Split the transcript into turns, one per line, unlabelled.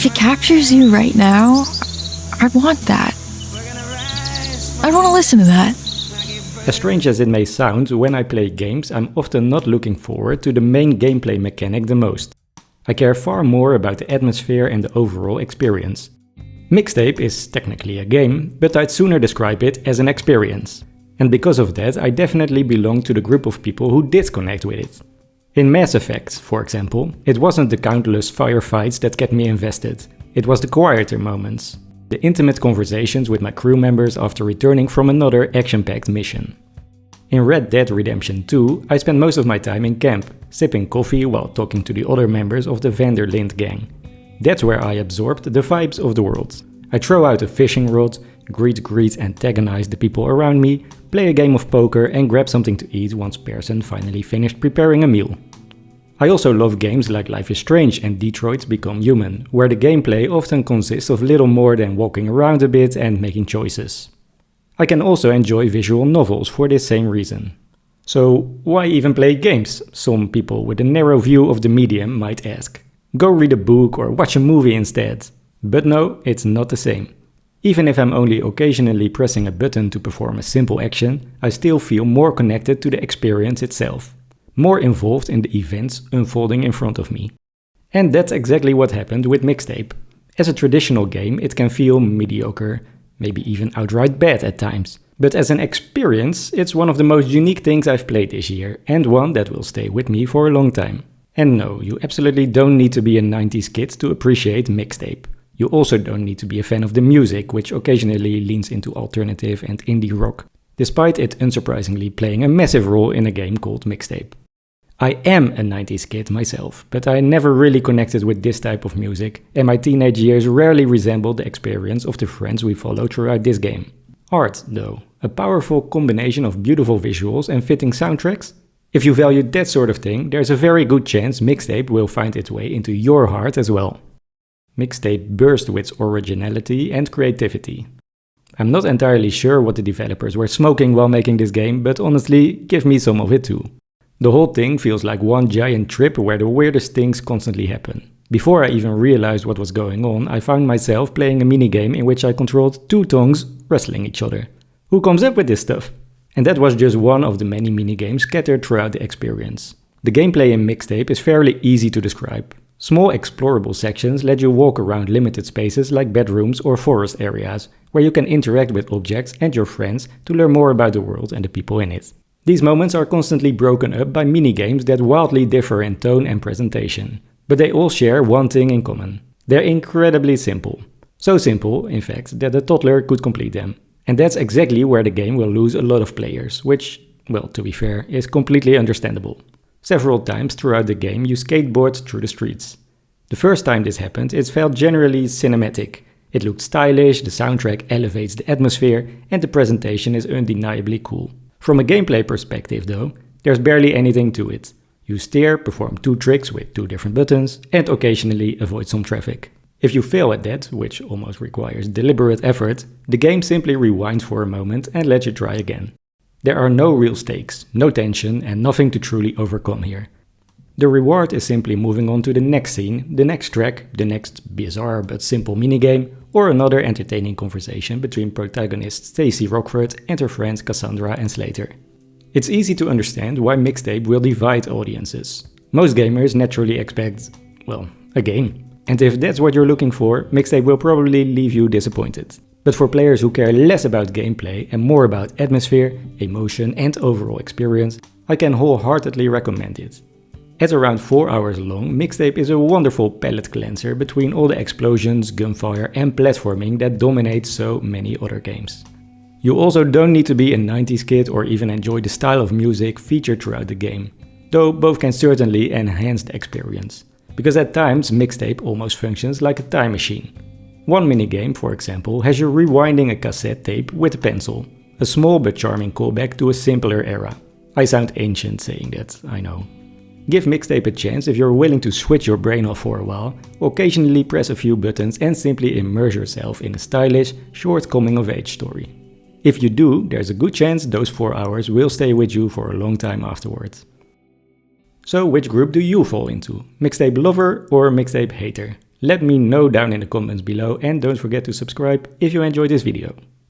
it captures you right now, I want that. I want to listen to that.
As strange as it may sound, when I play games, I'm often not looking forward to the main gameplay mechanic the most. I care far more about the atmosphere and the overall experience. Mixtape is technically a game, but I'd sooner describe it as an experience. And because of that, I definitely belong to the group of people who did connect with it. In Mass Effect, for example, it wasn't the countless firefights that kept me invested. It was the quieter moments. The intimate conversations with my crew members after returning from another action-packed mission. In Red Dead Redemption 2, I spent most of my time in camp, sipping coffee while talking to the other members of the Vanderlint gang. That's where I absorbed the vibes of the world. I throw out a fishing rod, greet antagonize the people around me, play a game of poker and grab something to eat once Pearson finally finished preparing a meal. I also love games like Life is Strange and Detroit Become Human, where the gameplay often consists of little more than walking around a bit and making choices. I can also enjoy visual novels for this same reason. So why even play games? Some people with a narrow view of the medium might ask. Go read a book or watch a movie instead. But no, it's not the same. Even if I'm only occasionally pressing a button to perform a simple action, I still feel more connected to the experience itself. More involved in the events unfolding in front of me. And that's exactly what happened with Mixtape. As a traditional game, it can feel mediocre, maybe even outright bad at times. But as an experience, it's one of the most unique things I've played this year, and one that will stay with me for a long time. And no, you absolutely don't need to be a 90s kid to appreciate Mixtape. You also don't need to be a fan of the music, which occasionally leans into alternative and indie rock, despite it unsurprisingly playing a massive role in a game called Mixtape. I am a 90s kid myself, but I never really connected with this type of music, and my teenage years rarely resembled the experience of the friends we follow throughout this game. Art, though, a powerful combination of beautiful visuals and fitting soundtracks? If you value that sort of thing, there's a very good chance Mixtape will find its way into your heart as well. Mixtape burst with originality and creativity. I'm not entirely sure what the developers were smoking while making this game, but honestly, give me some of it too. The whole thing feels like one giant trip where the weirdest things constantly happen. Before I even realized what was going on, I found myself playing a minigame in which I controlled two tongues wrestling each other. Who comes up with this stuff? And that was just one of the many minigames scattered throughout the experience. The gameplay in Mixtape is fairly easy to describe. Small explorable sections let you walk around limited spaces like bedrooms or forest areas, where you can interact with objects and your friends to learn more about the world and the people in it. These moments are constantly broken up by minigames that wildly differ in tone and presentation, but they all share one thing in common. They're incredibly simple. So simple, in fact, that a toddler could complete them. And that's exactly where the game will lose a lot of players, which, well, to be fair, is completely understandable. Several times throughout the game you skateboard through the streets. The first time this happened, it felt generally cinematic. It looked stylish, the soundtrack elevates the atmosphere, and the presentation is undeniably cool. From a gameplay perspective though, there's barely anything to it. You steer, perform two tricks with two different buttons, and occasionally avoid some traffic. If you fail at that, which almost requires deliberate effort, the game simply rewinds for a moment and lets you try again. There are no real stakes, no tension, and nothing to truly overcome here. The reward is simply moving on to the next scene, the next track, the next bizarre but simple minigame, or another entertaining conversation between protagonist Stacy Rockford and her friends Cassandra and Slater. It's easy to understand why Mixtape will divide audiences. Most gamers naturally expect, well, a game. And if that's what you're looking for, Mixtape will probably leave you disappointed. But for players who care less about gameplay and more about atmosphere, emotion and overall experience, I can wholeheartedly recommend it. At around 4 hours long, Mixtape is a wonderful palate cleanser between all the explosions, gunfire and platforming that dominate so many other games. You also don't need to be a 90s kid or even enjoy the style of music featured throughout the game, though both can certainly enhance the experience. Because at times Mixtape almost functions like a time machine. One minigame, for example, has you rewinding a cassette tape with a pencil, a small but charming callback to a simpler era. I sound ancient saying that, I know. Give Mixtape a chance if you're willing to switch your brain off for a while, occasionally press a few buttons and simply immerse yourself in a stylish, short coming-of-age story. If you do, there's a good chance those 4 hours will stay with you for a long time afterwards. So which group do you fall into? Mixtape lover or mixtape hater? Let me know down in the comments below and don't forget to subscribe if you enjoyed this video.